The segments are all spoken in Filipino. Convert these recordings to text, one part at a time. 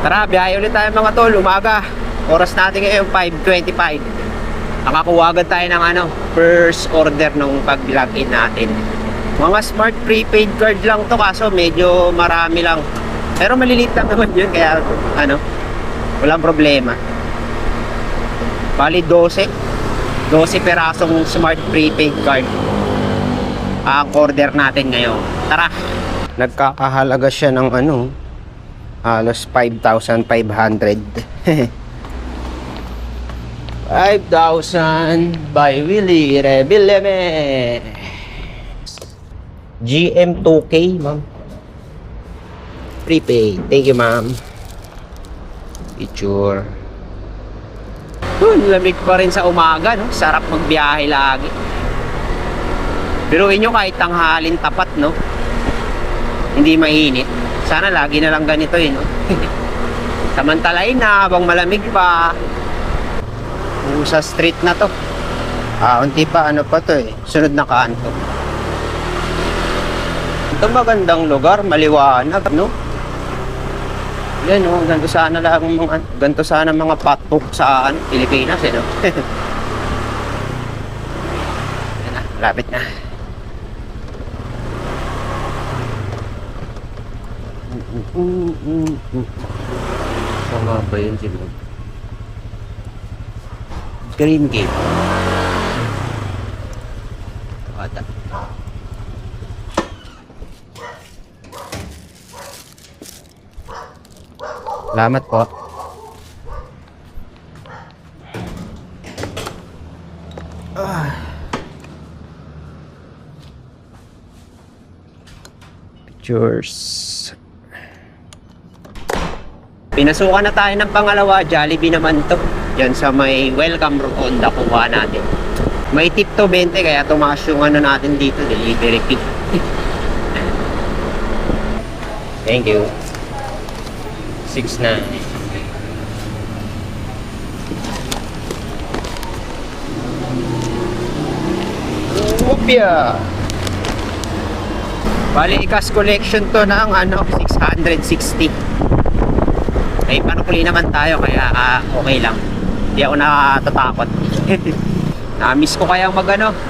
Tara, biyahe ulit tayo mga tol, umaga. Oras natin ngayon 5:25. Nakakuha agad tayo ng first order nung pag-login natin. Mga smart prepaid card lang to, kaso medyo marami lang. Pero maliliit lang naman yun, kaya walang problema. Bali 12 perasong smart prepaid card ang order natin ngayon. Tara. Nagkakahalaga siya ng halos 5,500. 5,000 by Willie Rebeleme. GM2K, ma'am. Prepaid. Thank you, ma'am. Picture. Lamig pa rin sa umaga, no? Sarap magbiyahe lagi. Pero inyo kahit tanghalin tapat, no? Hindi mainit. Sana lagi na lang ganito, no? Samantalain na habang malamig pa. Sa street na to. Unti pa pa to sunod na kanto. Ito magandang lugar, maliwanag, no? Yan, ganito sana mga patok sa Pilipinas, no? Yan na, lapit na. Sama ba yun sila? Green Gate. Bata. Salamat po. Pictures. Pinasukan na tayo ng pangalawa. Jollibee naman to. Yan sa may welcome rotonda kuha natin. May tip to 20 kaya tumaas yung natin dito, delivery fee. Thank you. 6 na. Upya. Bali cash collection to ng 660. Ay panukuli naman tayo kaya okay lang. Hindi ako nakatatakot. Na-miss ko kayang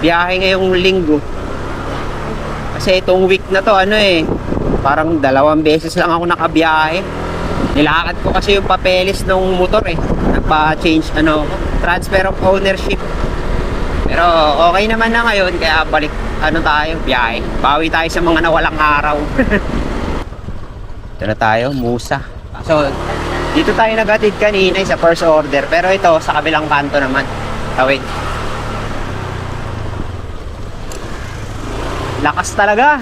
biyahe ngayong linggo. Kasi itong week na to parang 2 beses lang ako nakabiyahe. Nilakad ko kasi yung papeles ng motor nagpa-change transfer of ownership. Pero okay naman na ngayon kaya balik tayo biyahe. Bawi tayo sa mga nawalang araw. Ito na tayo, Musa. So dito tayo naghatid kanina sa first order, pero ito sa kabilang kanto naman. Wait. Lakas talaga.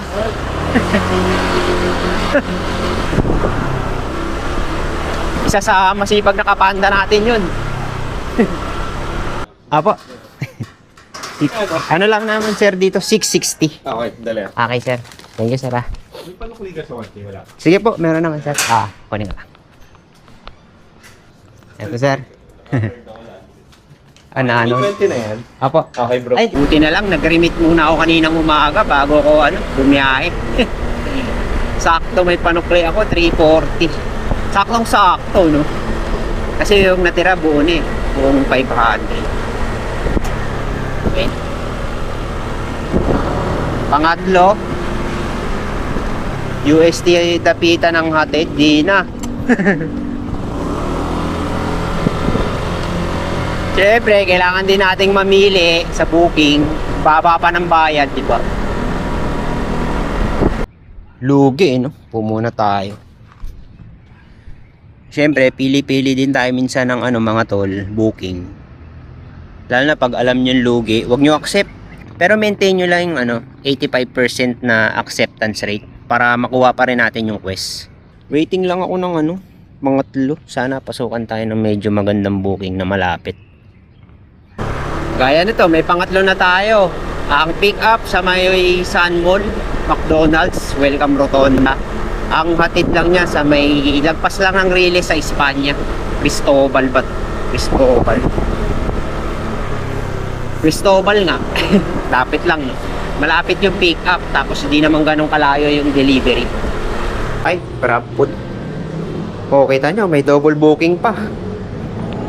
Isa sa masipag na kapanda natin yun. Apo. Lang naman sir dito, 660. Okay, dali. Okay sir. Thank you sir. May panukuli ka sa warranty, wala? Sige po, meron naman sir. Kunin ka lang. Ito sir. 20 na yan. Apo. Okay bro. Ay, buti na lang, nag-remit muna ako kaninang umaga bago ko bumiyahe. Sakto may panukli ako, 340. Saktong sakto, no? Kasi yung natira buo buong 500. Okay. Pangatlo, UST tapita ng hatid, di na. Siyempre, kailangan din nating mamili sa booking. Baba pa ng bayad, di ba? Lugi, no? Pumuna tayo. Siyempre, pili-pili din tayo minsan ng mga tol, booking. Lalo na pag alam nyo yung lugi, huwag nyo accept. Pero maintain nyo lang yung 85% na acceptance rate para makuha pa rin natin yung quest. Waiting lang ako ng mga 3. Sana pasukan tayo ng medyo magandang booking na malapit. Gaya nito, may pangatlo na tayo. Ang pick up sa may Sun Mall, McDonald's, welcome rotonda. Ang hatid lang niya sa may lagpas lang ng Riles sa Espanya. Cristobal ba? Cristobal nga. Lapit lang, no? Malapit yung pick up, tapos hindi naman ganun kalayo yung delivery. Ay, prapot. Oh, kita nyo, may double booking pa.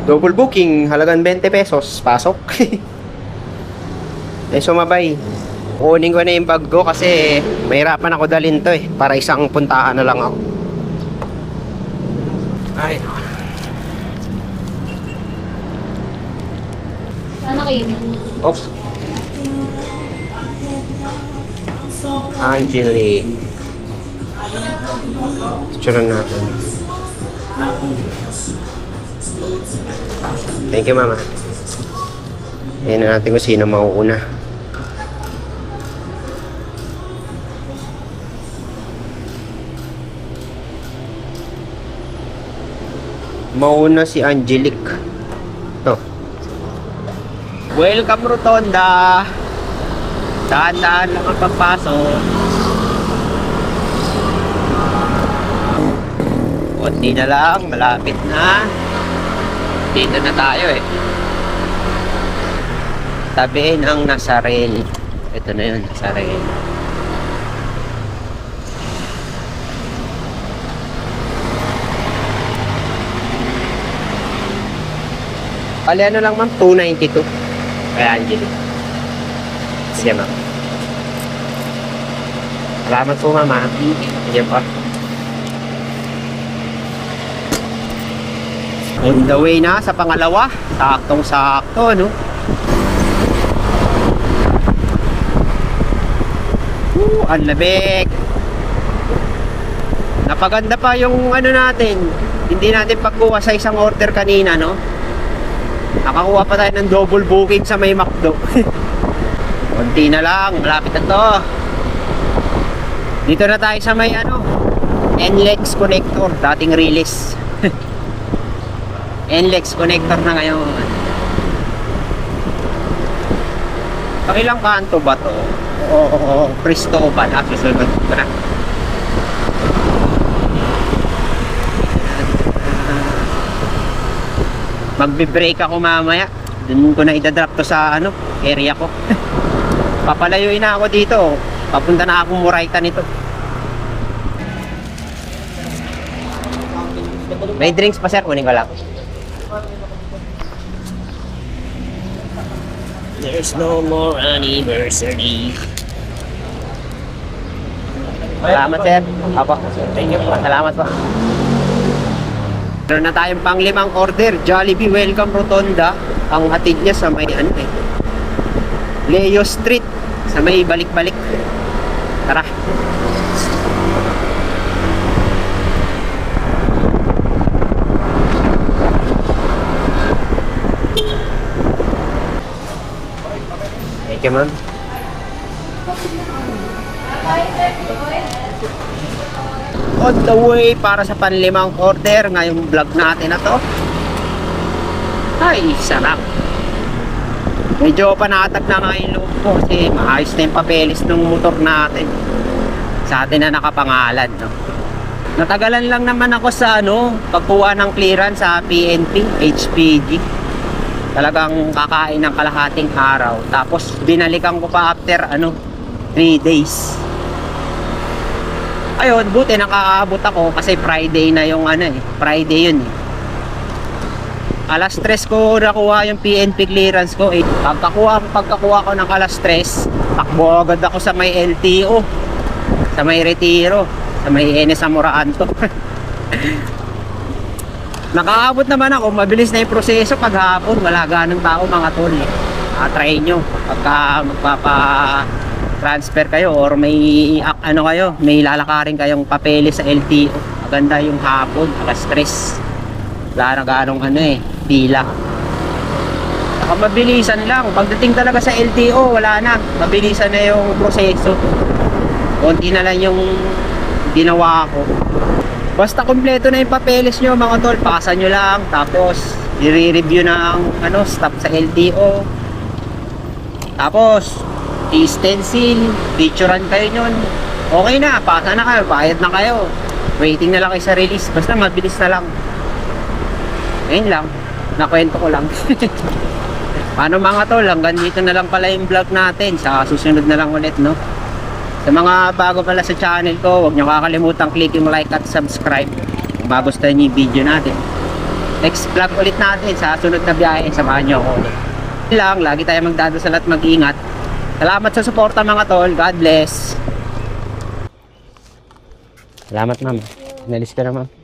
Double booking, halagang 20 pesos. Pasok. Eh, sumabay. Kunin ko na yung bag ko kasi mahirapan ako dalhin to eh. Para isang puntahan na lang ako. Ay. Ano kayo? Oops. Angelique. Picturean natin. Thank you, mama. Ayan na natin kung sino mauuna. Mauna si Angelique. To. Welcome, Rotonda. Daan-daan lang ang pagpasok. Kunti na lang, malapit na. Dito na tayo eh. Tabi ng Nazarene. Ito na yun, Nazarene. Pali ano lang ma'am, 292. Kaya Angelique. Sige ma'am. Salamat po ma'am. Sige po. On the way na sa pangalawa. Saktong-sakto, no? Ang labig. Napaganda pa yung ano natin. Hindi natin pagkuha sa isang order kanina, no? Nakakuha pa tayo ng double booking sa may McDo. Konti na lang, malapit na to. Dito na tayo sa may ano, NLEX connector, dating release. NLEX connector na ngayon. Pakilang kanto ba to? Oo, Cristo ba na? Susunod ko na. Magbe-break ako mamaya. Doon ko na idadrop to sa ano, area ko. Papalayuin na ako dito. Papunta na akong Murayta nito. May drinks pa sir, kunin ko lang. There's no more anniversary. Salamat sir. Apo. Thank you po. Salamat po. Meron na tayong pang-limang order. Jollibee Welcome Rotonda. Ang hatid niya sa may ano eh, Leo Street. Sa may balik-balik. Tara. Thank you, ma'am. On the way para sa panlimang order ngayong vlog natin na to. Ay, sarap. Medyo panatag na nga yung loob ko kasi maayos na yung papeles ng motor natin. Sa atin na nakapangalan, no? Natagalan lang naman ako sa ano, pagkuha ng clearance sa PNP, HPG. Talagang kakain ng kalahating araw. Tapos binalikan ko pa after ano, 3 days. Ayun, buti nakaabot ako kasi Friday na yung ano eh. Friday yun eh. Alas 3 ko nakuha yung PNP clearance ko eh. Pagkakuha ko ng alas 3, takbo agad ako sa may LTO. Sa may Retiro. Sa may NS Amoraanto. Nakaabot naman ako. Mabilis na yung proseso paghapon. Wala ganang tao mga tol eh. Try nyo. Pagka magpapa-transfer kayo or may ano kayo, may lalakarin kayong papeles sa LTO. Maganda yung hapon. Alas 3. Wala na ganong ano eh. Pila. Saka mabilisan lang. Pagdating talaga sa LTO, wala na. Mabilisan na yung proseso. Konti na lang yung ginawa ko. Basta kompleto na yung papeles nyo mga tol, pasa nyo lang. Tapos i-review ng ano, stop sa LTO. Tapos i-stencil, picturean kayo nyon. Okay na, pasa na kayo, bayad na kayo. Waiting na lang kayo sa release. Basta mabilis na lang. Ayun lang, nakwento ko lang. Paano mga tol, hanggang dito na lang pala yung vlog natin. Sa susunod na lang ulit, no? Sa mga bago pala sa channel ko, huwag nyo kakalimutan click yung like at subscribe Kung magustuhan niyo yung video natin. Next vlog ulit natin sa sunod na biyahe. Samahan niyo ako ulit. Yun lang, lagi tayo magdadasal at mag-ingat. Salamat sa suporta mga tol. God bless. Salamat ma'am. Inalis ka na ma'am.